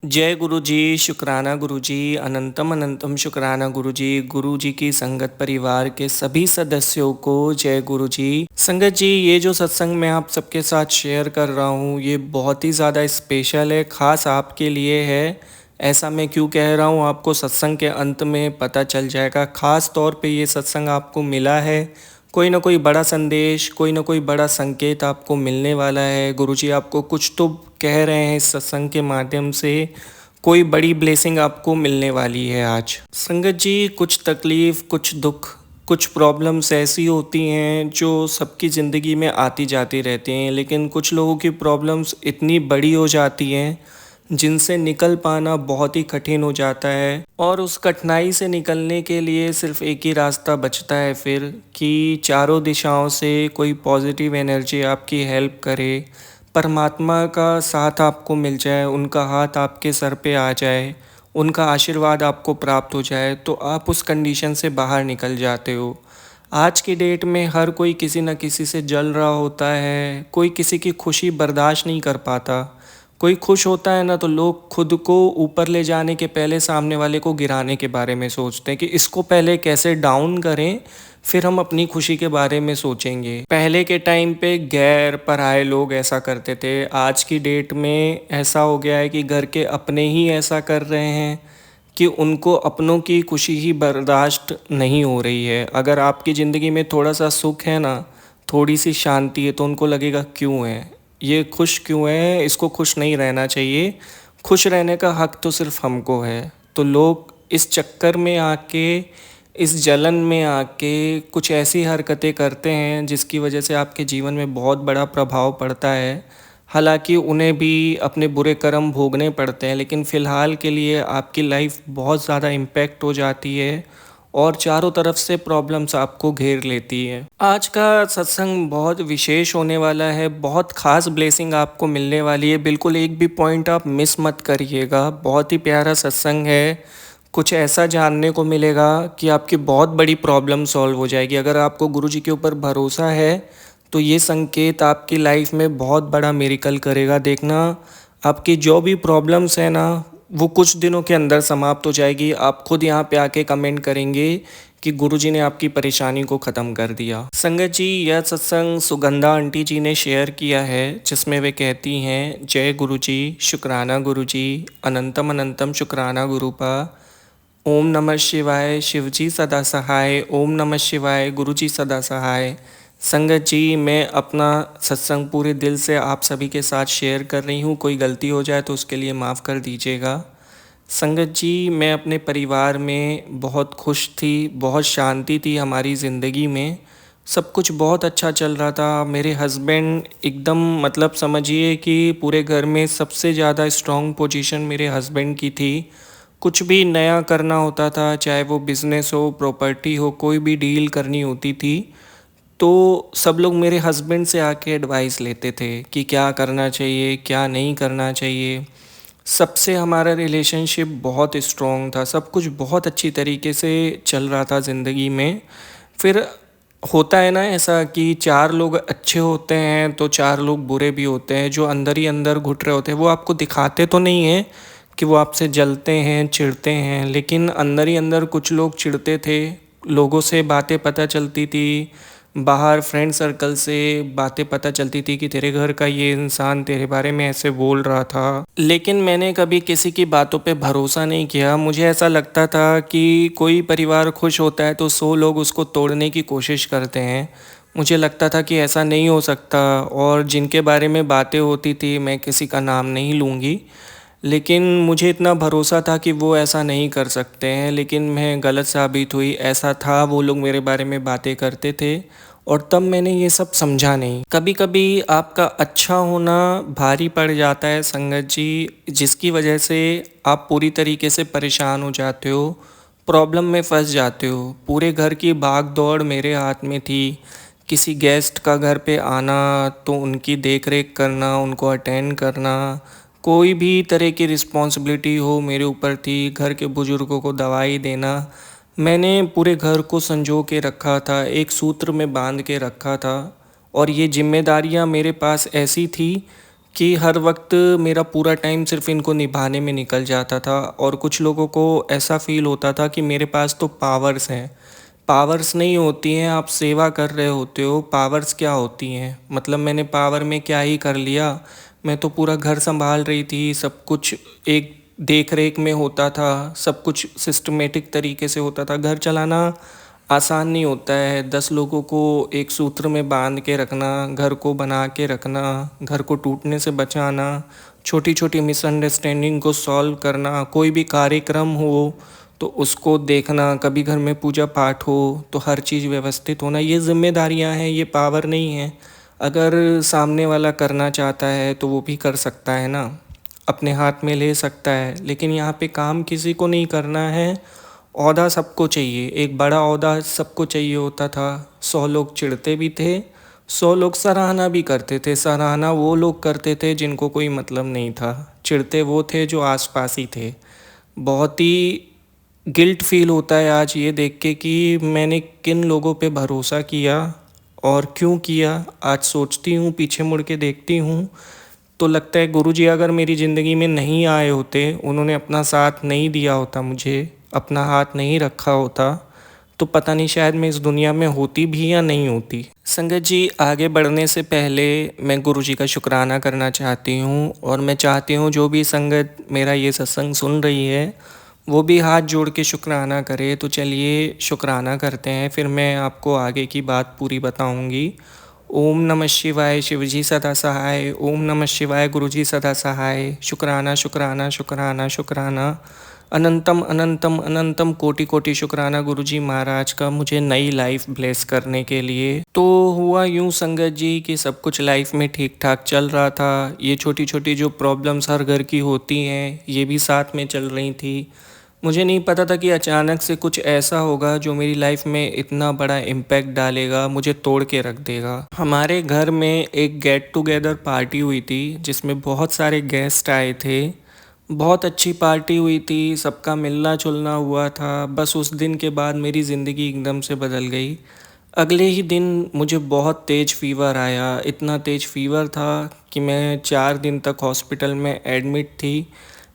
जय गुरु जी, शुक्राना गुरु जी, अनंतम अनंतम शुक्राना गुरु जी की संगत परिवार के सभी सदस्यों को जय गुरु जी। संगत जी, ये जो सत्संग मैं आप सबके साथ शेयर कर रहा हूँ ये बहुत ही ज़्यादा स्पेशल है, ख़ास आपके लिए है। ऐसा मैं क्यों कह रहा हूँ आपको सत्संग के अंत में पता चल जाएगा। ख़ास तौर पे ये सत्संग आपको मिला है, कोई ना कोई बड़ा संदेश, कोई ना कोई बड़ा संकेत आपको मिलने वाला है। गुरुजी आपको कुछ तो कह रहे हैं इस सत्संग के माध्यम से, कोई बड़ी ब्लेसिंग आपको मिलने वाली है आज। संगत जी, कुछ तकलीफ़, कुछ दुख, कुछ प्रॉब्लम्स ऐसी होती हैं जो सबकी ज़िंदगी में आती जाती रहती हैं, लेकिन कुछ लोगों की प्रॉब्लम्स इतनी बड़ी हो जाती हैं जिनसे निकल पाना बहुत ही कठिन हो जाता है। और उस कठिनाई से निकलने के लिए सिर्फ एक ही रास्ता बचता है फिर, कि चारों दिशाओं से कोई पॉजिटिव एनर्जी आपकी हेल्प करे, परमात्मा का साथ आपको मिल जाए, उनका हाथ आपके सर पे आ जाए, उनका आशीर्वाद आपको प्राप्त हो जाए, तो आप उस कंडीशन से बाहर निकल जाते हो। आज की डेट में हर कोई किसी न किसी से जल रहा होता है, कोई किसी की खुशी बर्दाश्त नहीं कर पाता। कोई खुश होता है ना तो लोग खुद को ऊपर ले जाने के पहले सामने वाले को गिराने के बारे में सोचते हैं कि इसको पहले कैसे डाउन करें, फिर हम अपनी खुशी के बारे में सोचेंगे। पहले के टाइम पे गैर पराये लोग ऐसा करते थे, आज की डेट में ऐसा हो गया है कि घर के अपने ही ऐसा कर रहे हैं कि उनको अपनों की खुशी ही बर्दाश्त नहीं हो रही है। अगर आपकी ज़िंदगी में थोड़ा सा सुख है ना, थोड़ी सी शांति है, तो उनको लगेगा क्यों है ये, खुश क्यों है, इसको खुश नहीं रहना चाहिए, खुश रहने का हक तो सिर्फ हमको है। तो लोग इस चक्कर में आके, इस जलन में आके कुछ ऐसी हरकतें करते हैं जिसकी वजह से आपके जीवन में बहुत बड़ा प्रभाव पड़ता है। हालांकि उन्हें भी अपने बुरे कर्म भोगने पड़ते हैं, लेकिन फ़िलहाल के लिए आपकी लाइफ बहुत ज़्यादा इम्पैक्ट हो जाती है और चारों तरफ से प्रॉब्लम्स आपको घेर लेती है। आज का सत्संग बहुत विशेष होने वाला है, बहुत ख़ास ब्लेसिंग आपको मिलने वाली है, बिल्कुल एक भी पॉइंट आप मिस मत करिएगा। बहुत ही प्यारा सत्संग है, कुछ ऐसा जानने को मिलेगा कि आपकी बहुत बड़ी प्रॉब्लम सॉल्व हो जाएगी। अगर आपको गुरु जी के ऊपर भरोसा है तो ये संकेत आपकी लाइफ में बहुत बड़ा मिरेकल करेगा। देखना, आपकी जो भी प्रॉब्लम्स है ना वो कुछ दिनों के अंदर समाप्त हो जाएगी। आप खुद यहाँ पे आके कमेंट करेंगे कि गुरुजी ने आपकी परेशानी को ख़त्म कर दिया। संगत जी, यह सत्संग सुगंधा आंटी जी ने शेयर किया है, जिसमें वे कहती हैं, जय गुरुजी, शुक्राना गुरुजी, अनंतम अनंतम शुक्राना गुरुपा। ओम नमः शिवाय, शिवजी सदा सहाय। ओम नमः शिवाय, गुरुजी सदा सहाय। संगत जी, मैं अपना सत्संग पूरे दिल से आप सभी के साथ शेयर कर रही हूँ, कोई गलती हो जाए तो उसके लिए माफ़ कर दीजिएगा। संगत जी, मैं अपने परिवार में बहुत खुश थी, बहुत शांति थी हमारी ज़िंदगी में, सब कुछ बहुत अच्छा चल रहा था। मेरे हस्बैंड एकदम, मतलब समझिए कि पूरे घर में सबसे ज़्यादा स्ट्रॉन्ग पोजीशन मेरे हस्बैंड की थी। कुछ भी नया करना होता था, चाहे वो बिज़नेस हो, प्रॉपर्टी हो, कोई भी डील करनी होती थी, तो सब लोग मेरे हस्बैंड से आके एडवाइस लेते थे कि क्या करना चाहिए, क्या नहीं करना चाहिए। सबसे हमारा रिलेशनशिप बहुत स्ट्रॉन्ग था, सब कुछ बहुत अच्छी तरीके से चल रहा था ज़िंदगी में। फिर होता है ना ऐसा कि चार लोग अच्छे होते हैं तो चार लोग बुरे भी होते हैं, जो अंदर ही अंदर घुट रहे होते हैं। वो आपको दिखाते तो नहीं हैं कि वो आपसे जलते हैं, चिढ़ते हैं, लेकिन अंदर ही अंदर कुछ लोग चिढ़ते थे। लोगों से बातें पता चलती थी, बाहर फ्रेंड सर्कल से बातें पता चलती थी कि तेरे घर का ये इंसान तेरे बारे में ऐसे बोल रहा था। लेकिन मैंने कभी किसी की बातों पे भरोसा नहीं किया। मुझे ऐसा लगता था कि कोई परिवार खुश होता है तो 100 लोग उसको तोड़ने की कोशिश करते हैं। मुझे लगता था कि ऐसा नहीं हो सकता, और जिनके बारे में बातें होती थी, मैं किसी का नाम नहीं लूँगी, लेकिन मुझे इतना भरोसा था कि वो ऐसा नहीं कर सकते हैं, लेकिन मैं गलत साबित हुई। ऐसा था, वो लोग मेरे बारे में बातें करते थे और तब मैंने ये सब समझा नहीं। कभी कभी आपका अच्छा होना भारी पड़ जाता है संगत जी, जिसकी वजह से आप पूरी तरीके से परेशान हो जाते हो, प्रॉब्लम में फंस जाते हो। पूरे घर की भाग दौड़ मेरे हाथ में थी। किसी गेस्ट का घर पे आना तो उनकी देख रेख करना, उनको अटेंड करना, कोई भी तरह की रिस्पॉन्सिबिलिटी हो मेरे ऊपर थी। घर के बुज़ुर्गों को दवाई देना, मैंने पूरे घर को संजो के रखा था, एक सूत्र में बांध के रखा था। और ये जिम्मेदारियां मेरे पास ऐसी थी कि हर वक्त मेरा पूरा टाइम सिर्फ इनको निभाने में निकल जाता था और कुछ लोगों को ऐसा फील होता था कि मेरे पास तो पावर्स हैं। पावर्स नहीं होती हैं, आप सेवा कर रहे होते हो। पावर्स क्या होती हैं? मतलब मैंने पावर में क्या ही कर लिया। मैं तो पूरा घर संभाल रही थी, सब कुछ एक देख रेख में होता था, सब कुछ सिस्टमेटिक तरीके से होता था। घर चलाना आसान नहीं होता है। 10 लोगों को एक सूत्र में बांध के रखना, घर को बना के रखना, घर को टूटने से बचाना, छोटी छोटी मिसअंडरस्टैंडिंग को सॉल्व करना, कोई भी कार्यक्रम हो तो उसको देखना, कभी घर में पूजा पाठ हो तो हर चीज़ व्यवस्थित होना, ये जिम्मेदारियां हैं, ये पावर नहीं है। अगर सामने वाला करना चाहता है तो वो भी कर सकता है ना, अपने हाथ में ले सकता है। लेकिन यहाँ पे काम किसी को नहीं करना है, ओहदा सबको चाहिए। एक बड़ा ओहदा सबको चाहिए होता था। 100 लोग चिढ़ते भी थे, 100 लोग सराहना भी करते थे। सराहना वो लोग करते थे जिनको कोई मतलब नहीं था, चिढ़ते वो थे जो आसपास ही थे। बहुत ही गिल्ट फील होता है आज ये देख के कि मैंने किन लोगों पे भरोसा किया और क्यों किया। आज सोचती हूँ, पीछे मुड़ के देखती हूँ तो लगता है गुरुजी अगर मेरी ज़िंदगी में नहीं आए होते, उन्होंने अपना साथ नहीं दिया होता, मुझे अपना हाथ नहीं रखा होता, तो पता नहीं शायद मैं इस दुनिया में होती भी या नहीं होती। संगत जी, आगे बढ़ने से पहले मैं गुरुजी का शुक्राना करना चाहती हूँ और मैं चाहती हूँ जो भी संगत मेरा ये सत्संग सुन रही है वो भी हाथ जोड़ के शुक्राना करे। तो चलिए शुक्राना करते हैं, फिर मैं आपको आगे की बात पूरी बताऊंगी। ओम नमः शिवाय, शिवजी सदा सहाय। ओम नमः शिवाय, गुरुजी सदा सहाय। शुक्राना शुक्राना शुक्राना शुक्राना। अनंतम अनंतम अनंतम कोटि कोटि शुक्राना गुरुजी महाराज का मुझे नई लाइफ ब्लेस करने के लिए। तो हुआ यूं संगत जी कि सब कुछ लाइफ में ठीक ठाक चल रहा था। ये छोटी छोटी जो प्रॉब्लम्स हर घर की होती हैं ये भी साथ में चल रही थी। मुझे नहीं पता था कि अचानक से कुछ ऐसा होगा जो मेरी लाइफ में इतना बड़ा इम्पैक्ट डालेगा, मुझे तोड़ के रख देगा। हमारे घर में एक गेट टुगेदर पार्टी हुई थी जिसमें बहुत सारे गेस्ट आए थे। बहुत अच्छी पार्टी हुई थी, सबका मिलना जुलना हुआ था। बस उस दिन के बाद मेरी ज़िंदगी एकदम से बदल गई। अगले ही दिन मुझे बहुत तेज़ फ़ीवर आया। इतना तेज़ फ़ीवर था कि मैं 4 दिन तक हॉस्पिटल में एडमिट थी।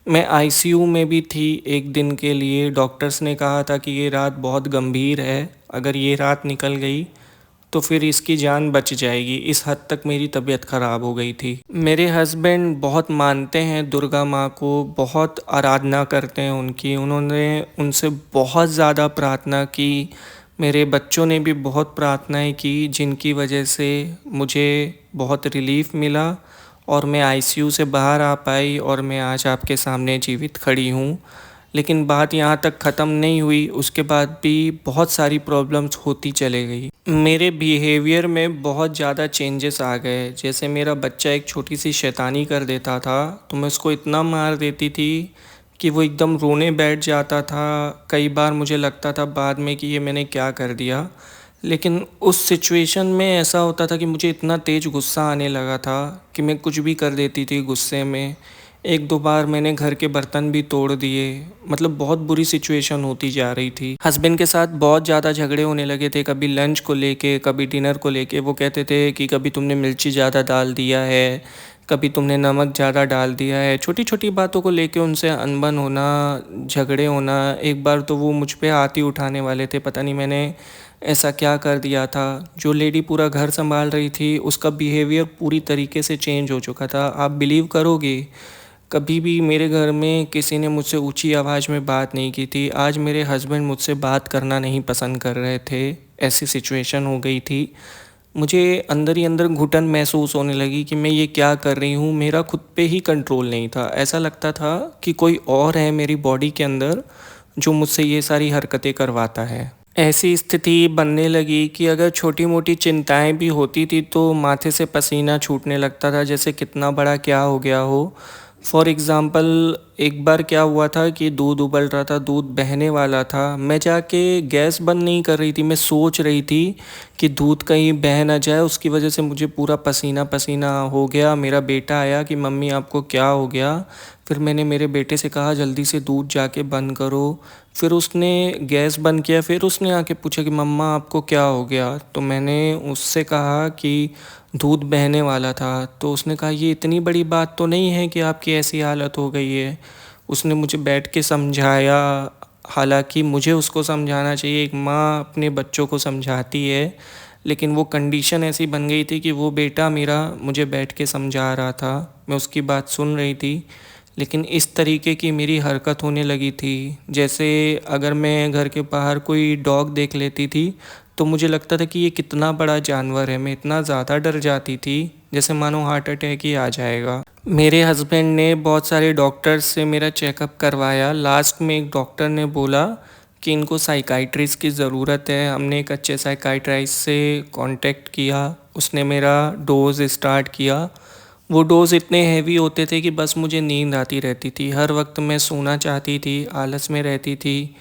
मैं आईसीयू में भी थी एक दिन के लिए। डॉक्टर्स ने कहा था कि ये रात बहुत गंभीर है, अगर ये रात निकल गई तो फिर इसकी जान बच जाएगी। इस हद तक मेरी तबीयत ख़राब हो गई थी। मेरे हस्बैंड बहुत मानते हैं दुर्गा माँ को, बहुत आराधना करते हैं उनकी। उन्होंने उनसे बहुत ज़्यादा प्रार्थना की। मेरे बच्चों ने भी बहुत प्रार्थनाएं की जिनकी वजह से मुझे बहुत रिलीफ मिला और मैं आईसीयू से बाहर आ पाई और मैं आज आपके सामने जीवित खड़ी हूँ। लेकिन बात यहाँ तक ख़त्म नहीं हुई, उसके बाद भी बहुत सारी प्रॉब्लम्स होती चले गई। मेरे बिहेवियर में बहुत ज़्यादा चेंजेस आ गए। जैसे मेरा बच्चा एक छोटी सी शैतानी कर देता था तो मैं उसको इतना मार देती थी कि वो एकदम रोने बैठ जाता था। कई बार मुझे लगता था बाद में कि ये मैंने क्या कर दिया। लेकिन उस सिचुएशन में ऐसा होता था कि मुझे इतना तेज़ गुस्सा आने लगा था कि मैं कुछ भी कर देती थी गुस्से में। 1-2 बार मैंने घर के बर्तन भी तोड़ दिए। मतलब बहुत बुरी सिचुएशन होती जा रही थी। हस्बैंड के साथ बहुत ज़्यादा झगड़े होने लगे थे, कभी लंच को लेके, कभी डिनर को लेके। वो कहते थे कि कभी तुमने मिर्ची ज़्यादा डाल दिया है, कभी तुमने नमक ज़्यादा डाल दिया है। छोटी छोटी बातों को लेके उनसे अनबन होना, झगड़े होना। एक बार तो वो मुझ पे हाथ ही उठाने वाले थे, पता नहीं मैंने ऐसा क्या कर दिया था। जो लेडी पूरा घर संभाल रही थी उसका बिहेवियर पूरी तरीके से चेंज हो चुका था। आप बिलीव करोगे, कभी भी मेरे घर में किसी ने मुझसे ऊंची आवाज़ में बात नहीं की थी। आज मेरे हस्बैंड मुझसे बात करना नहीं पसंद कर रहे थे, ऐसी सिचुएशन हो गई थी। मुझे अंदर ही अंदर घुटन महसूस होने लगी कि मैं ये क्या कर रही हूँ। मेरा खुद पे ही कंट्रोल नहीं था। ऐसा लगता था कि कोई और है मेरी बॉडी के अंदर जो मुझसे ये सारी हरकतें करवाता है। ऐसी स्थिति बनने लगी कि अगर छोटी मोटी चिंताएं भी होती थी तो माथे से पसीना छूटने लगता था, जैसे कितना बड़ा क्या हो गया हो। फॉर एग्ज़ाम्पल एक बार क्या हुआ था कि दूध उबल रहा था, दूध बहने वाला था। मैं जाके गैस बंद नहीं कर रही थी, मैं सोच रही थी कि दूध कहीं बह ना जाए। उसकी वजह से मुझे पूरा पसीना पसीना हो गया। मेरा बेटा आया कि मम्मी आपको क्या हो गया। फिर मैंने मेरे बेटे से कहा जल्दी से दूध जाके बंद करो। फिर उसने गैस बंद किया, फिर उसने आके पूछा कि मम्मा आपको क्या हो गया? तो मैंने उससे कहा कि दूध बहने वाला था। तो उसने कहा ये इतनी बड़ी बात तो नहीं है कि आपकी ऐसी हालत हो गई है। उसने मुझे बैठ के समझाया। हालांकि मुझे उसको समझाना चाहिए, एक माँ अपने बच्चों को समझाती है, लेकिन वो कंडीशन ऐसी बन गई थी कि वो बेटा मेरा मुझे बैठ के समझा रहा था, मैं उसकी बात सुन रही थी, लेकिन इस तरीके की मेरी हरकत होने लगी थी। जैसे अगर मैं घर के बाहर कोई डॉग देख लेती थी तो मुझे लगता था कि ये कितना बड़ा जानवर है, मैं इतना ज़्यादा डर जाती थी जैसे मानो हार्ट अटैक ही आ जाएगा। मेरे हस्बैंड ने बहुत सारे डॉक्टर्स से मेरा चेकअप करवाया। लास्ट में एक डॉक्टर ने बोला कि इनको साइकाइट्रिस्ट की ज़रूरत है। हमने एक अच्छे साइकाइट्रिस्ट से कांटेक्ट किया, उसने मेरा डोज स्टार्ट किया। वो डोज़ इतने हैवी होते थे कि बस मुझे नींद आती रहती थी, हर वक्त मैं सोना चाहती थी, आलस में रहती थी।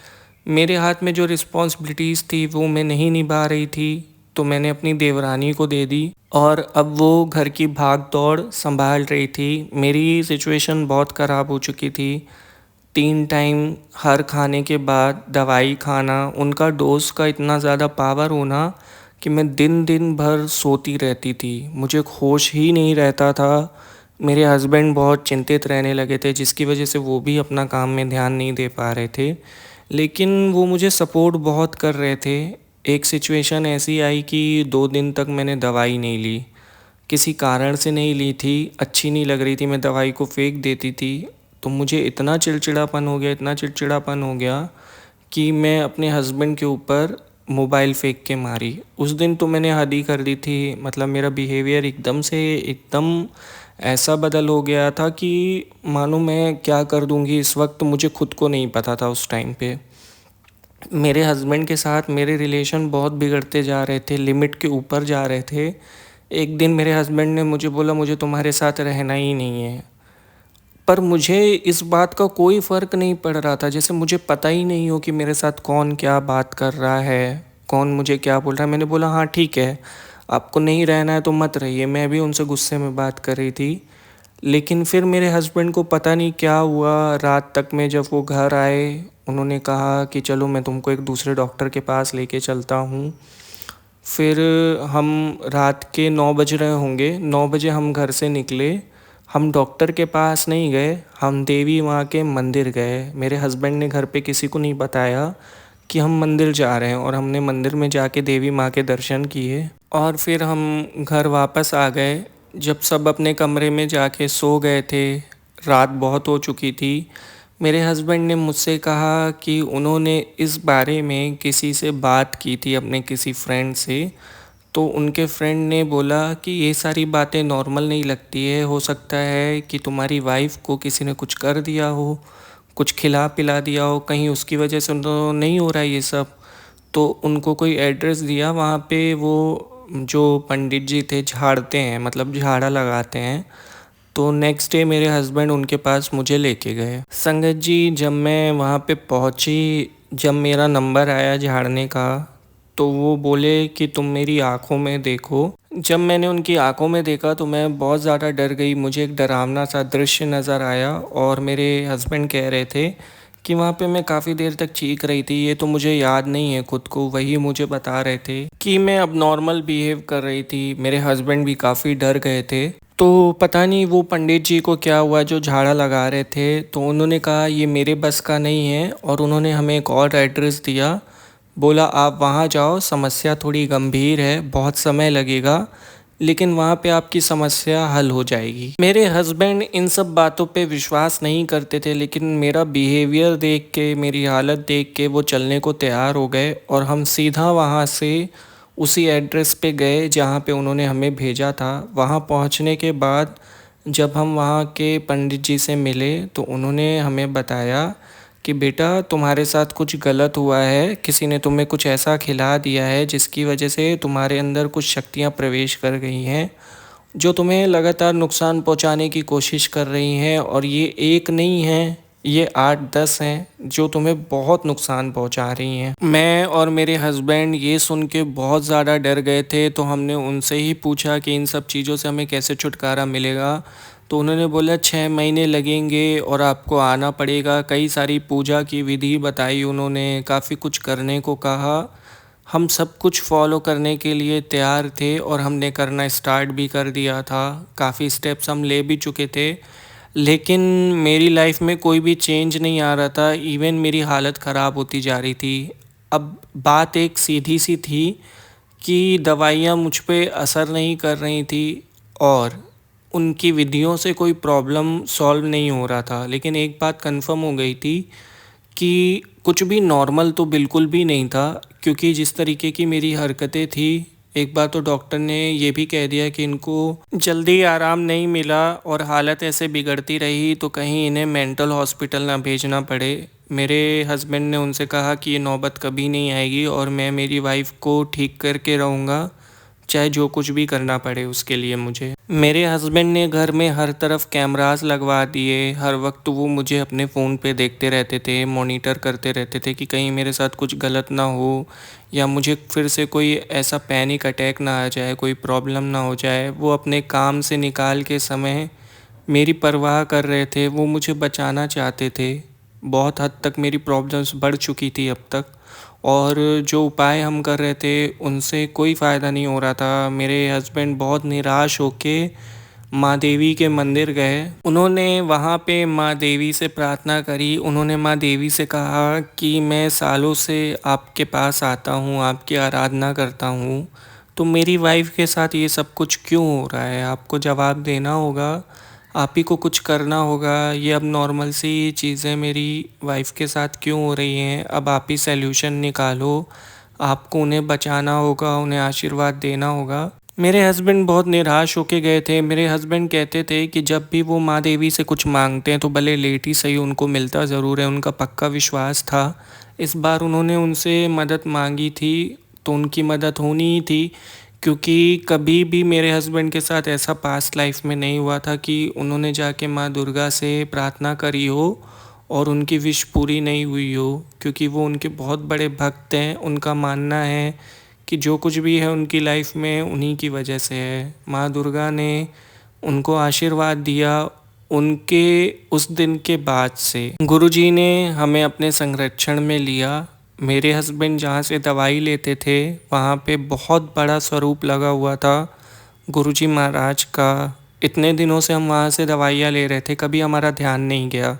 मेरे हाथ में जो रिस्पॉन्सिबिलिटीज़ थी वो मैं नहीं निभा रही थी, तो मैंने अपनी देवरानी को दे दी और अब वो घर की भाग दौड़ संभाल रही थी। मेरी सिचुएशन बहुत ख़राब हो चुकी थी। 3 टाइम हर खाने के बाद दवाई खाना, उनका डोज़ का इतना ज़्यादा पावर होना कि मैं दिन दिन भर सोती रहती थी, मुझे होश ही नहीं रहता था। मेरे हस्बैंड बहुत चिंतित रहने लगे थे, जिसकी वजह से वो भी अपना काम में ध्यान नहीं दे पा रहे थे, लेकिन वो मुझे सपोर्ट बहुत कर रहे थे। एक सिचुएशन ऐसी आई कि 2 दिन तक मैंने दवाई नहीं ली, किसी कारण से नहीं ली थी, अच्छी नहीं लग रही थी, मैं दवाई को फेंक देती थी। तो मुझे इतना चिड़चिड़ापन हो गया, इतना चिड़चिड़ापन हो गया कि मैं अपने हस्बैंड के ऊपर मोबाइल फेंक के मारी। उस दिन तो मैंने हद ही कर दी थी, मतलब मेरा बिहेवियर एकदम ऐसा बदल हो गया था कि मानो मैं क्या कर दूंगी इस वक्त, मुझे खुद को नहीं पता था उस टाइम पे। मेरे हस्बैंड के साथ मेरे रिलेशन बहुत बिगड़ते जा रहे थे, लिमिट के ऊपर जा रहे थे। एक दिन मेरे हस्बैंड ने मुझे बोला मुझे तुम्हारे साथ रहना ही नहीं है। पर मुझे इस बात का कोई फ़र्क नहीं पड़ रहा था, जैसे मुझे पता ही नहीं हो कि मेरे साथ कौन क्या बात कर रहा है, कौन मुझे क्या बोल रहा है। मैंने बोला हाँ ठीक है, आपको नहीं रहना है तो मत रहिए। मैं भी उनसे गुस्से में बात कर रही थी, लेकिन फिर मेरे हस्बैंड को पता नहीं क्या हुआ, रात तक में जब वो घर आए उन्होंने कहा कि चलो मैं तुमको एक दूसरे डॉक्टर के पास लेके चलता हूँ। फिर हम रात के 9 बज रहे होंगे, 9 बजे हम घर से निकले। हम डॉक्टर के पास नहीं गए, हम देवी माँ के मंदिर गए। मेरे हस्बैंड ने घर पे किसी को नहीं बताया कि हम मंदिर जा रहे हैं, और हमने मंदिर में जाके देवी माँ के दर्शन किए और फिर हम घर वापस आ गए। जब सब अपने कमरे में जाके सो गए थे, रात बहुत हो चुकी थी, मेरे हस्बैंड ने मुझसे कहा कि उन्होंने इस बारे में किसी से बात की थी, अपने किसी फ्रेंड से। तो उनके फ्रेंड ने बोला कि ये सारी बातें नॉर्मल नहीं लगती है, हो सकता है कि तुम्हारी वाइफ को किसी ने कुछ कर दिया हो, कुछ खिला पिला दिया हो, कहीं उसकी वजह से तो नहीं हो रहा है ये सब। तो उनको कोई एड्रेस दिया, वहाँ पे वो जो पंडित जी थे झाड़ते हैं, मतलब झाड़ा लगाते हैं। तो नेक्स्ट डे मेरे हस्बैंड उनके पास मुझे लेके गए। संगत जी, जब मैं वहाँ पे पहुँची, जब मेरा नंबर आया झाड़ने का, तो वो बोले कि तुम मेरी आँखों में देखो। जब मैंने उनकी आँखों में देखा तो मैं बहुत ज़्यादा डर गई, मुझे एक डरावना सा दृश्य नज़र आया। और मेरे हस्बैंड कह रहे थे कि वहाँ पे मैं काफ़ी देर तक चीख रही थी, ये तो मुझे याद नहीं है खुद को। वही मुझे बता रहे थे कि मैं अब नॉर्मल बिहेव कर रही थी। मेरे हस्बैंड भी काफ़ी डर गए थे। तो पता नहीं वो पंडित जी को क्या हुआ जो झाड़ा लगा रहे थे, तो उन्होंने कहा ये मेरे बस का नहीं है, और उन्होंने हमें एक और एड्रेस दिया। बोला आप वहाँ जाओ, समस्या थोड़ी गंभीर है, बहुत समय लगेगा, लेकिन वहाँ पे आपकी समस्या हल हो जाएगी। मेरे हस्बैंड इन सब बातों पे विश्वास नहीं करते थे, लेकिन मेरा बिहेवियर देख के, मेरी हालत देख के वो चलने को तैयार हो गए, और हम सीधा वहाँ से उसी एड्रेस पे गए जहाँ पे उन्होंने हमें भेजा था। वहाँ पहुँचने के बाद जब हम वहाँ के पंडित जी से मिले तो उन्होंने हमें बताया कि बेटा तुम्हारे साथ कुछ गलत हुआ है, किसी ने तुम्हें कुछ ऐसा खिला दिया है जिसकी वजह से तुम्हारे अंदर कुछ शक्तियाँ प्रवेश कर गई हैं जो तुम्हें लगातार नुकसान पहुंचाने की कोशिश कर रही हैं, और ये एक नहीं है, ये 8-10 हैं जो तुम्हें बहुत नुकसान पहुंचा रही हैं। मैं और मेरे हस्बैंड ये सुन के बहुत ज़्यादा डर गए थे, तो हमने उनसे ही पूछा कि इन सब चीज़ों से हमें कैसे छुटकारा मिलेगा। तो उन्होंने बोला 6 महीने लगेंगे और आपको आना पड़ेगा। कई सारी पूजा की विधि बताई उन्होंने, काफ़ी कुछ करने को कहा। हम सब कुछ फॉलो करने के लिए तैयार थे और हमने करना स्टार्ट भी कर दिया था। काफ़ी स्टेप्स हम ले भी चुके थे, लेकिन मेरी लाइफ में कोई भी चेंज नहीं आ रहा था। इवन मेरी हालत ख़राब होती जा रही थी। अब बात एक सीधी सी थी कि दवाइयाँ मुझ पे असर नहीं कर रही थी और उनकी विधियों से कोई प्रॉब्लम सॉल्व नहीं हो रहा था। लेकिन एक बात कंफर्म हो गई थी कि कुछ भी नॉर्मल तो बिल्कुल भी नहीं था, क्योंकि जिस तरीके की मेरी हरकतें थी, एक बार तो डॉक्टर ने ये भी कह दिया कि इनको जल्दी आराम नहीं मिला और हालत ऐसे बिगड़ती रही तो कहीं इन्हें मेंटल हॉस्पिटल ना भेजना पड़े। मेरे हस्बैंड ने उनसे कहा कि ये नौबत कभी नहीं आएगी और मैं मेरी वाइफ को ठीक करके रहूँगा, चाहे जो कुछ भी करना पड़े उसके लिए मुझे। मेरे हस्बैंड ने घर में हर तरफ कैमरास लगवा दिए। हर वक्त वो मुझे अपने फ़ोन पे देखते रहते थे, मॉनिटर करते रहते थे कि कहीं मेरे साथ कुछ गलत ना हो या मुझे फिर से कोई ऐसा पैनिक अटैक ना आ जाए, कोई प्रॉब्लम ना हो जाए। वो अपने काम से निकाल के समय मेरी परवाह कर रहे थे, वो मुझे बचाना चाहते थे। बहुत हद तक मेरी प्रॉब्लम्स बढ़ चुकी थी अब तक, और जो उपाय हम कर रहे थे उनसे कोई फ़ायदा नहीं हो रहा था। मेरे हस्बैंड बहुत निराश होके माँ देवी के मंदिर गए। उन्होंने वहाँ पे माँ देवी से प्रार्थना करी। उन्होंने माँ देवी से कहा कि मैं सालों से आपके पास आता हूँ, आपकी आराधना करता हूँ, तो मेरी वाइफ़ के साथ ये सब कुछ क्यों हो रहा है? आपको जवाब देना होगा, आप ही को कुछ करना होगा। ये अब नॉर्मल सी चीज़ें मेरी वाइफ़ के साथ क्यों हो रही हैं? अब आप ही सॉल्यूशन निकालो। आपको उन्हें बचाना होगा, उन्हें आशीर्वाद देना होगा। मेरे हस्बैंड बहुत निराश होके गए थे। मेरे हस्बैंड कहते थे कि जब भी वो माँ देवी से कुछ मांगते हैं तो भले लेट ही सही, उनको मिलता ज़रूर है। उनका पक्का विश्वास था। इस बार उन्होंने उनसे मदद मांगी थी तो उनकी मदद होनी ही थी, क्योंकि कभी भी मेरे हस्बैंड के साथ ऐसा पास्ट लाइफ में नहीं हुआ था कि उन्होंने जाके माँ दुर्गा से प्रार्थना करी हो और उनकी विश पूरी नहीं हुई हो। क्योंकि वो उनके बहुत बड़े भक्त हैं। उनका मानना है कि जो कुछ भी है उनकी लाइफ में उन्हीं की वजह से है। माँ दुर्गा ने उनको आशीर्वाद दिया। उनके उस दिन के बाद से गुरुजी ने हमें अपने संरक्षण में लिया। मेरे हस्बैंड जहाँ से दवाई लेते थे वहाँ पे बहुत बड़ा स्वरूप लगा हुआ था गुरुजी महाराज का। इतने दिनों से हम वहाँ से दवाइयाँ ले रहे थे, कभी हमारा ध्यान नहीं गया।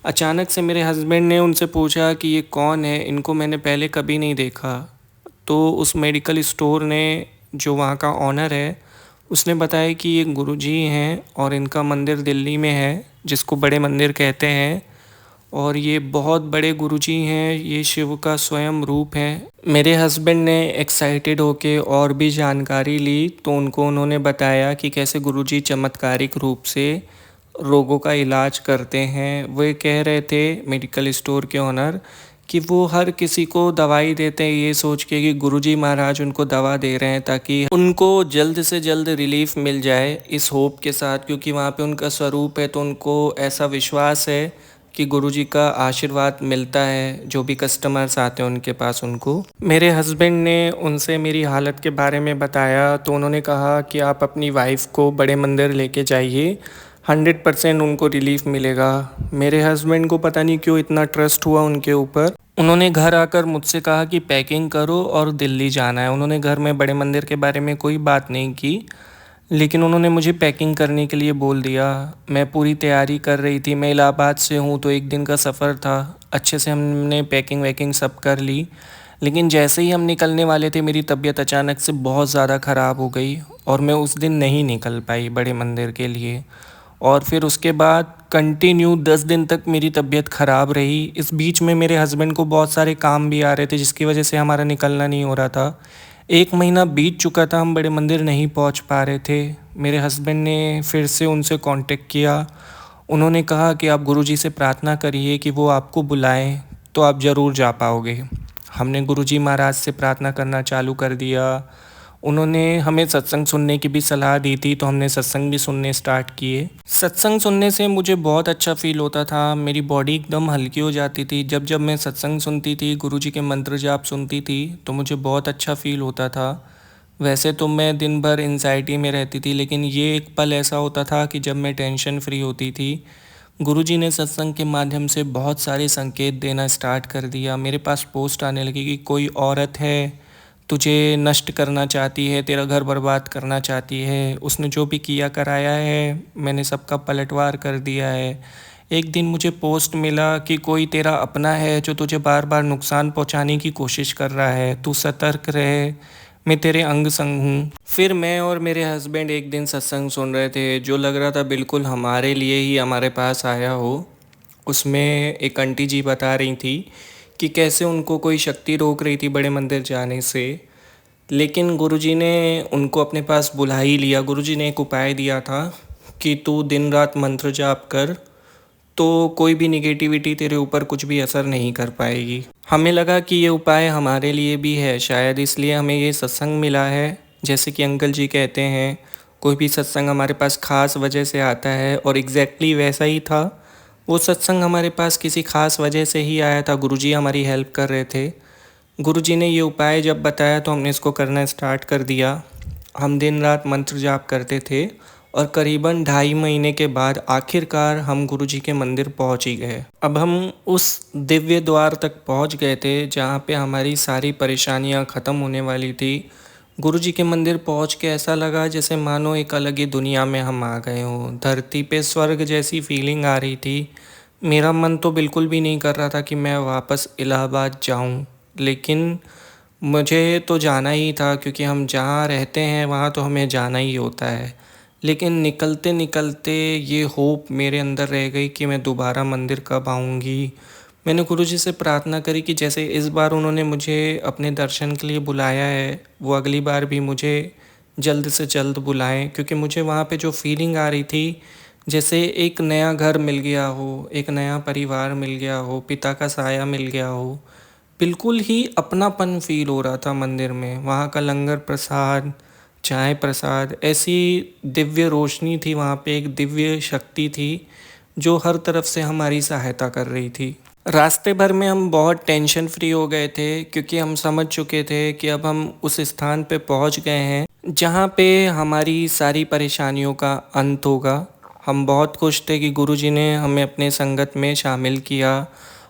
अचानक से मेरे हस्बैंड ने उनसे पूछा कि ये कौन है, इनको मैंने पहले कभी नहीं देखा। तो उस मेडिकल स्टोर ने, जो वहाँ का ऑनर है, उसने बताया कि ये गुरुजी हैं और इनका मंदिर दिल्ली में है, जिसको बड़े मंदिर कहते हैं, और ये बहुत बड़े गुरुजी हैं। ये शिव का स्वयं रूप है। मेरे हस्बैंड ने एक्साइटेड होके और भी जानकारी ली तो उन्होंने बताया कि कैसे गुरुजी चमत्कारिक रूप से रोगों का इलाज करते हैं। वो कह रहे थे मेडिकल स्टोर के ओनर कि वो हर किसी को दवाई देते हैं ये सोच के कि गुरुजी महाराज उनको दवा दे रहे हैं ताकि उनको जल्द से जल्द रिलीफ मिल जाए, इस होप के साथ। क्योंकि वहाँ पे उनका स्वरूप है तो उनको ऐसा विश्वास है कि गुरुजी का आशीर्वाद मिलता है जो भी कस्टमर्स आते हैं उनके पास उनको। मेरे हस्बैंड ने उनसे मेरी हालत के बारे में बताया तो उन्होंने कहा कि आप अपनी वाइफ को बड़े मंदिर लेके जाइए, 100% उनको रिलीफ मिलेगा। मेरे हस्बैंड को पता नहीं क्यों इतना ट्रस्ट हुआ उनके ऊपर। उन्होंने घर आकर मुझसे कहा कि पैकिंग करो और दिल्ली जाना है। उन्होंने घर में बड़े मंदिर के बारे में कोई बात नहीं की, लेकिन उन्होंने मुझे पैकिंग करने के लिए बोल दिया। मैं पूरी तैयारी कर रही थी। मैं इलाहाबाद से हूँ तो एक दिन का सफ़र था। अच्छे से हमने पैकिंग वैकिंग सब कर ली, लेकिन जैसे ही हम निकलने वाले थे मेरी तबीयत अचानक से बहुत ज़्यादा ख़राब हो गई और मैं उस दिन नहीं निकल पाई बड़े मंदिर के लिए। और फिर उसके बाद कंटिन्यू 10 दिन तक मेरी तबीयत ख़राब रही। इस बीच में मेरे हस्बैंड को बहुत सारे काम भी आ रहे थे जिसकी वजह से हमारा निकलना नहीं हो रहा था। 1 महीना बीत चुका था, हम बड़े मंदिर नहीं पहुंच पा रहे थे। मेरे हस्बैंड ने फिर से उनसे कांटेक्ट किया। उन्होंने कहा कि आप गुरुजी से प्रार्थना करिए कि वो आपको बुलाएं तो आप ज़रूर जा पाओगे। हमने गुरुजी महाराज से प्रार्थना करना चालू कर दिया। उन्होंने हमें सत्संग सुनने की भी सलाह दी थी तो हमने सत्संग भी सुनने स्टार्ट किए। सत्संग सुनने से मुझे बहुत अच्छा फील होता था। मेरी बॉडी एकदम हल्की हो जाती थी। जब जब मैं सत्संग सुनती थी, गुरुजी के मंत्र जाप सुनती थी तो मुझे बहुत अच्छा फील होता था। वैसे तो मैं दिन भर एंजाइटी में रहती थी, लेकिन ये एक पल ऐसा होता था कि जब मैं टेंशन फ्री होती थी। गुरुजी ने सत्संग के माध्यम से बहुत सारे संकेत देना स्टार्ट कर दिया। मेरे पास पोस्ट आने लगी कि कोई औरत है, तुझे नष्ट करना चाहती है, तेरा घर बर्बाद करना चाहती है। उसने जो भी किया कराया है, मैंने सबका पलटवार कर दिया है। एक दिन मुझे पोस्ट मिला कि कोई तेरा अपना है जो तुझे बार बार नुकसान पहुंचाने की कोशिश कर रहा है, तू सतर्क रहे, मैं तेरे अंग संग हूँ। फिर मैं और मेरे हस्बैंड एक दिन सत्संग सुन रहे थे, जो लग रहा था बिल्कुल हमारे लिए ही हमारे पास आया हो। उसमें एक आंटी जी बता रही थी कि कैसे उनको कोई शक्ति रोक रही थी बड़े मंदिर जाने से, लेकिन गुरुजी ने उनको अपने पास बुला ही लिया। गुरुजी ने एक उपाय दिया था कि तू दिन रात मंत्र जाप कर, तो कोई भी निगेटिविटी तेरे ऊपर कुछ भी असर नहीं कर पाएगी। हमें लगा कि ये उपाय हमारे लिए भी है, शायद इसलिए हमें ये सत्संग मिला है। जैसे कि अंकल जी कहते हैं, कोई भी सत्संग हमारे पास खास वजह से आता है, और एग्जैक्टली वैसा ही था। वो सत्संग हमारे पास किसी खास वजह से ही आया था, गुरुजी हमारी हेल्प कर रहे थे। गुरुजी ने ये उपाय जब बताया तो हमने इसको करना स्टार्ट कर दिया। हम दिन रात मंत्र जाप करते थे, और करीबन 2.5 महीने के बाद आखिरकार हम गुरुजी के मंदिर पहुंच ही गए। अब हम उस दिव्य द्वार तक पहुंच गए थे जहां पे हमारी सारी परेशानियां ख़त्म होने वाली थी। गुरुजी के मंदिर पहुंच के ऐसा लगा जैसे मानो एक अलग ही दुनिया में हम आ गए हों। धरती पे स्वर्ग जैसी फीलिंग आ रही थी। मेरा मन तो बिल्कुल भी नहीं कर रहा था कि मैं वापस इलाहाबाद जाऊं, लेकिन मुझे तो जाना ही था, क्योंकि हम जहाँ रहते हैं वहाँ तो हमें जाना ही होता है। लेकिन निकलते निकलते ये होप मेरे अंदर रह गई कि मैं दोबारा मंदिर कब आऊँगी। मैंने गुरुजी से प्रार्थना करी कि जैसे इस बार उन्होंने मुझे अपने दर्शन के लिए बुलाया है, वो अगली बार भी मुझे जल्द से जल्द बुलाएं, क्योंकि मुझे वहाँ पे जो फीलिंग आ रही थी, जैसे एक नया घर मिल गया हो, एक नया परिवार मिल गया हो, पिता का साया मिल गया हो। बिल्कुल ही अपनापन फ़ील हो रहा था मंदिर में। वहाँ का लंगर प्रसाद, चाय प्रसाद, ऐसी दिव्य रोशनी थी वहाँ पे, एक दिव्य शक्ति थी जो हर तरफ से हमारी सहायता कर रही थी। रास्ते भर में हम बहुत टेंशन फ्री हो गए थे, क्योंकि हम समझ चुके थे कि अब हम उस स्थान पे पहुँच गए हैं जहाँ पे हमारी सारी परेशानियों का अंत होगा। हम बहुत खुश थे कि गुरुजी ने हमें अपने संगत में शामिल किया।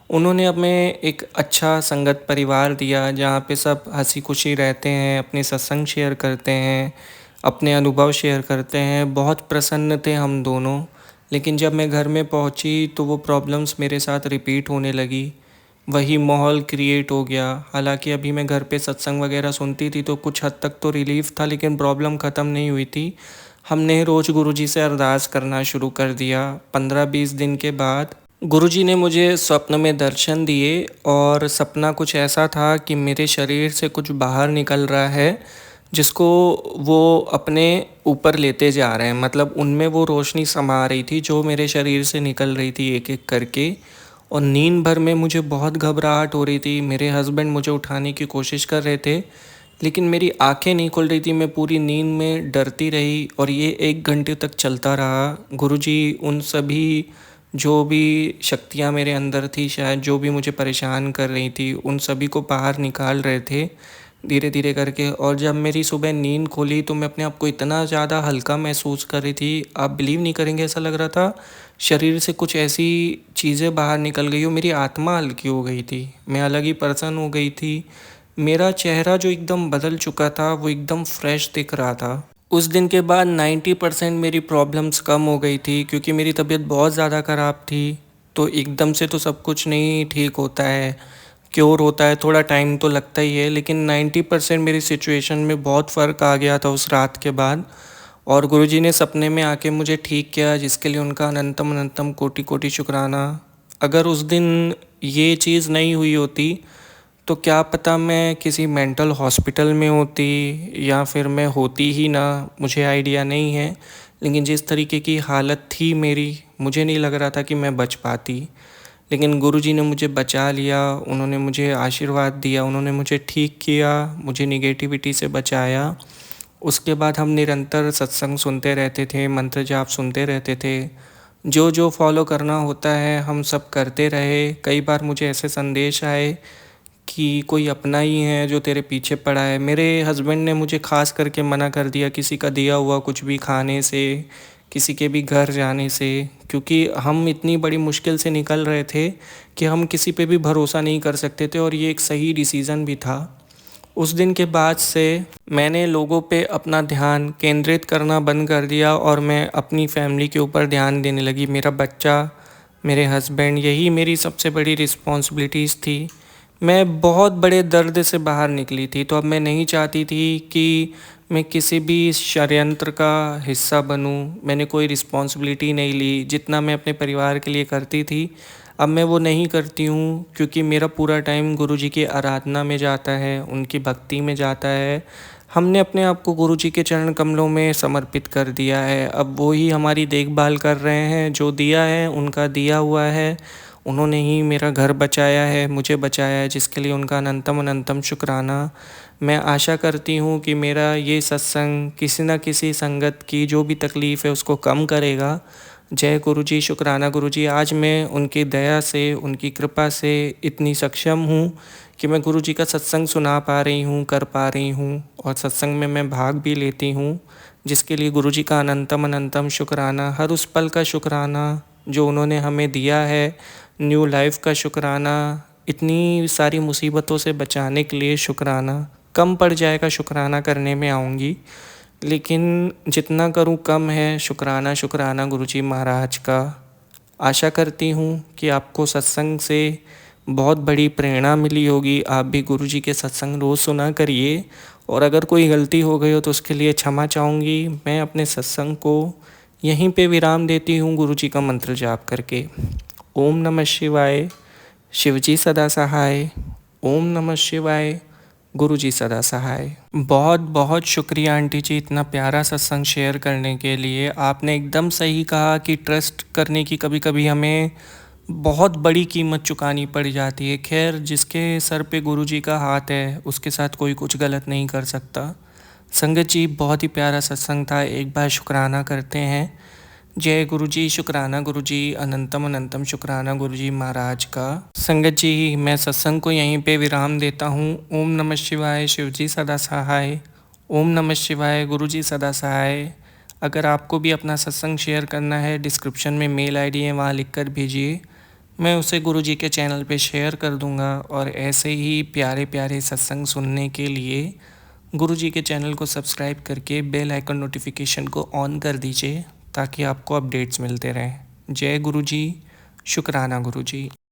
उन्होंने हमें एक अच्छा संगत परिवार दिया जहाँ पे सब हंसी खुशी रहते हैं, अपने सत्संग शेयर करते हैं, अपने अनुभव शेयर करते हैं। बहुत प्रसन्न थे हम दोनों। लेकिन जब मैं घर में पहुँची तो वो प्रॉब्लम्स मेरे साथ रिपीट होने लगी। वही माहौल क्रिएट हो गया। हालांकि अभी मैं घर पे सत्संग वगैरह सुनती थी तो कुछ हद तक तो रिलीफ था, लेकिन प्रॉब्लम ख़त्म नहीं हुई थी। हमने रोज़ गुरुजी से अरदास करना शुरू कर दिया। 15-20 दिन के बाद गुरुजी ने मुझे स्वप्न में दर्शन दिए, और सपना कुछ ऐसा था कि मेरे शरीर से कुछ बाहर निकल रहा है, जिसको वो अपने ऊपर लेते जा रहे हैं। मतलब उनमें वो रोशनी समा रही थी जो मेरे शरीर से निकल रही थी एक एक करके। और नींद भर में मुझे बहुत घबराहट हो रही थी। मेरे हस्बैंड मुझे उठाने की कोशिश कर रहे थे, लेकिन मेरी आंखें नहीं खुल रही थी। मैं पूरी नींद में डरती रही, और ये 1 घंटे तक चलता रहा। गुरुजी उन सभी जो भी शक्तियाँ मेरे अंदर थी, शायद जो भी मुझे परेशान कर रही थी, उन सभी को बाहर निकाल रहे थे धीरे धीरे करके। और जब मेरी सुबह नींद खोली तो मैं अपने आप को इतना ज़्यादा हल्का महसूस कर रही थी, आप बिलीव नहीं करेंगे, ऐसा लग रहा था शरीर से कुछ ऐसी चीज़ें बाहर निकल गई हो। मेरी आत्मा हल्की हो गई थी, मैं अलग ही पर्सन हो गई थी। मेरा चेहरा जो एकदम बदल चुका था वो एकदम फ्रेश दिख रहा था। उस दिन के बाद 90% मेरी प्रॉब्लम्स कम हो गई थी, क्योंकि मेरी तबीयत बहुत ज़्यादा ख़राब थी। तो एकदम से तो सब कुछ नहीं ठीक होता है, क्योर होता है, थोड़ा टाइम तो लगता ही है। लेकिन 90% मेरी सिचुएशन में बहुत फ़र्क आ गया था उस रात के बाद। और गुरुजी ने सपने में आके मुझे ठीक किया, जिसके लिए उनका अनंतम अनंतम कोटि कोटि शुक्राना। अगर उस दिन ये चीज़ नहीं हुई होती तो क्या पता मैं किसी मेंटल हॉस्पिटल में होती, या फिर मैं होती ही ना, मुझे आइडिया नहीं है। लेकिन जिस तरीके की हालत थी मेरी, मुझे नहीं लग रहा था कि मैं बच पाती। लेकिन गुरुजी ने मुझे बचा लिया, उन्होंने मुझे आशीर्वाद दिया, उन्होंने मुझे ठीक किया, मुझे निगेटिविटी से बचाया। उसके बाद हम निरंतर सत्संग सुनते रहते थे, मंत्र जाप सुनते रहते थे। जो जो फॉलो करना होता है हम सब करते रहे। कई बार मुझे ऐसे संदेश आए कि कोई अपना ही है जो तेरे पीछे पड़ा है। मेरे हस्बैंड ने मुझे ख़ास करके मना कर दिया किसी का दिया हुआ कुछ भी खाने से, किसी के भी घर जाने से, क्योंकि हम इतनी बड़ी मुश्किल से निकल रहे थे कि हम किसी पे भी भरोसा नहीं कर सकते थे और ये एक सही डिसीज़न भी था। उस दिन के बाद से मैंने लोगों पे अपना ध्यान केंद्रित करना बंद कर दिया और मैं अपनी फैमिली के ऊपर ध्यान देने लगी। मेरा बच्चा, मेरे हस्बैंड, यही मेरी सबसे बड़ी रिस्पॉन्सिबिलिटीज़ थी। मैं बहुत बड़े दर्द से बाहर निकली थी, तो अब मैं नहीं चाहती थी कि मैं किसी भी षड्यंत्र का हिस्सा बनूं। मैंने कोई रिस्पॉन्सिबिलिटी नहीं ली, जितना मैं अपने परिवार के लिए करती थी अब मैं वो नहीं करती हूँ, क्योंकि मेरा पूरा टाइम गुरुजी की आराधना में जाता है, उनकी भक्ति में जाता है। हमने अपने आप को गुरुजी के चरण कमलों में समर्पित कर दिया है। अब वो ही हमारी देखभाल कर रहे हैं, जो दिया है उनका दिया हुआ है। उन्होंने ही मेरा घर बचाया है, मुझे बचाया है, जिसके लिए उनका अनंतम अनंतम शुक्राना। मैं आशा करती हूँ कि मेरा ये सत्संग किसी न किसी संगत की जो भी तकलीफ़ है उसको कम करेगा। जय गुरुजी, शुक्राना गुरुजी। आज मैं उनकी दया से, उनकी कृपा से इतनी सक्षम हूँ कि मैं गुरुजी का सत्संग सुना पा रही हूँ, कर पा रही हूँ और सत्संग में मैं भाग भी लेती हूँ, जिसके लिए गुरुजी का अनंतम अनंतम शुक्राना। हर उस पल का शुक्राना जो उन्होंने हमें दिया है, न्यू लाइफ का शुक्राना, इतनी सारी मुसीबतों से बचाने के लिए शुक्राना। कम पड़ जाएगा शुक्राना करने में आऊँगी, लेकिन जितना करूँ कम है। शुक्राना शुक्राना गुरुजी महाराज का। आशा करती हूँ कि आपको सत्संग से बहुत बड़ी प्रेरणा मिली होगी। आप भी गुरुजी के सत्संग रोज़ सुना करिए और अगर कोई गलती हो गई हो तो उसके लिए क्षमा चाहूँगी। मैं अपने सत्संग को यहीं पे विराम देती हूँ गुरुजी का मंत्र जाप करके। ओम नमः शिवाय, शिवजी सदा सहाय। ओम नमः शिवाय, गुरुजी सदा सहाय। बहुत बहुत शुक्रिया आंटी जी, इतना प्यारा सत्संग शेयर करने के लिए। आपने एकदम सही कहा कि ट्रस्ट करने की कभी कभी हमें बहुत बड़ी कीमत चुकानी पड़ जाती है। खैर, जिसके सर पे गुरुजी का हाथ है उसके साथ कोई कुछ गलत नहीं कर सकता। संगत जी, बहुत ही प्यारा सत्संग था। एक बार शुक्राना करते हैं। जय गुरुजी, शुक्राना गुरुजी, अनंतम अनंतम शुक्राना गुरुजी महाराज का। संगत जी, मैं सत्संग को यहीं पे विराम देता हूँ। ओम नमः शिवाय, शिवजी सदा सहाय। ओम नमः शिवाय, गुरुजी सदा सहाय। अगर आपको भी अपना सत्संग शेयर करना है, डिस्क्रिप्शन में मेल आईडी है, वहाँ लिख कर भेजिए। मैं उसे गुरुजी के चैनल पे शेयर कर दूँगा। और ऐसे ही प्यारे प्यारे सत्संग सुनने के लिए गुरुजी के चैनल को सब्सक्राइब करके बेल आइकन नोटिफिकेशन को ऑन कर दीजिए, ताकि आपको अपडेट्स मिलते रहें। जय गुरुजी, शुक्राना गुरुजी।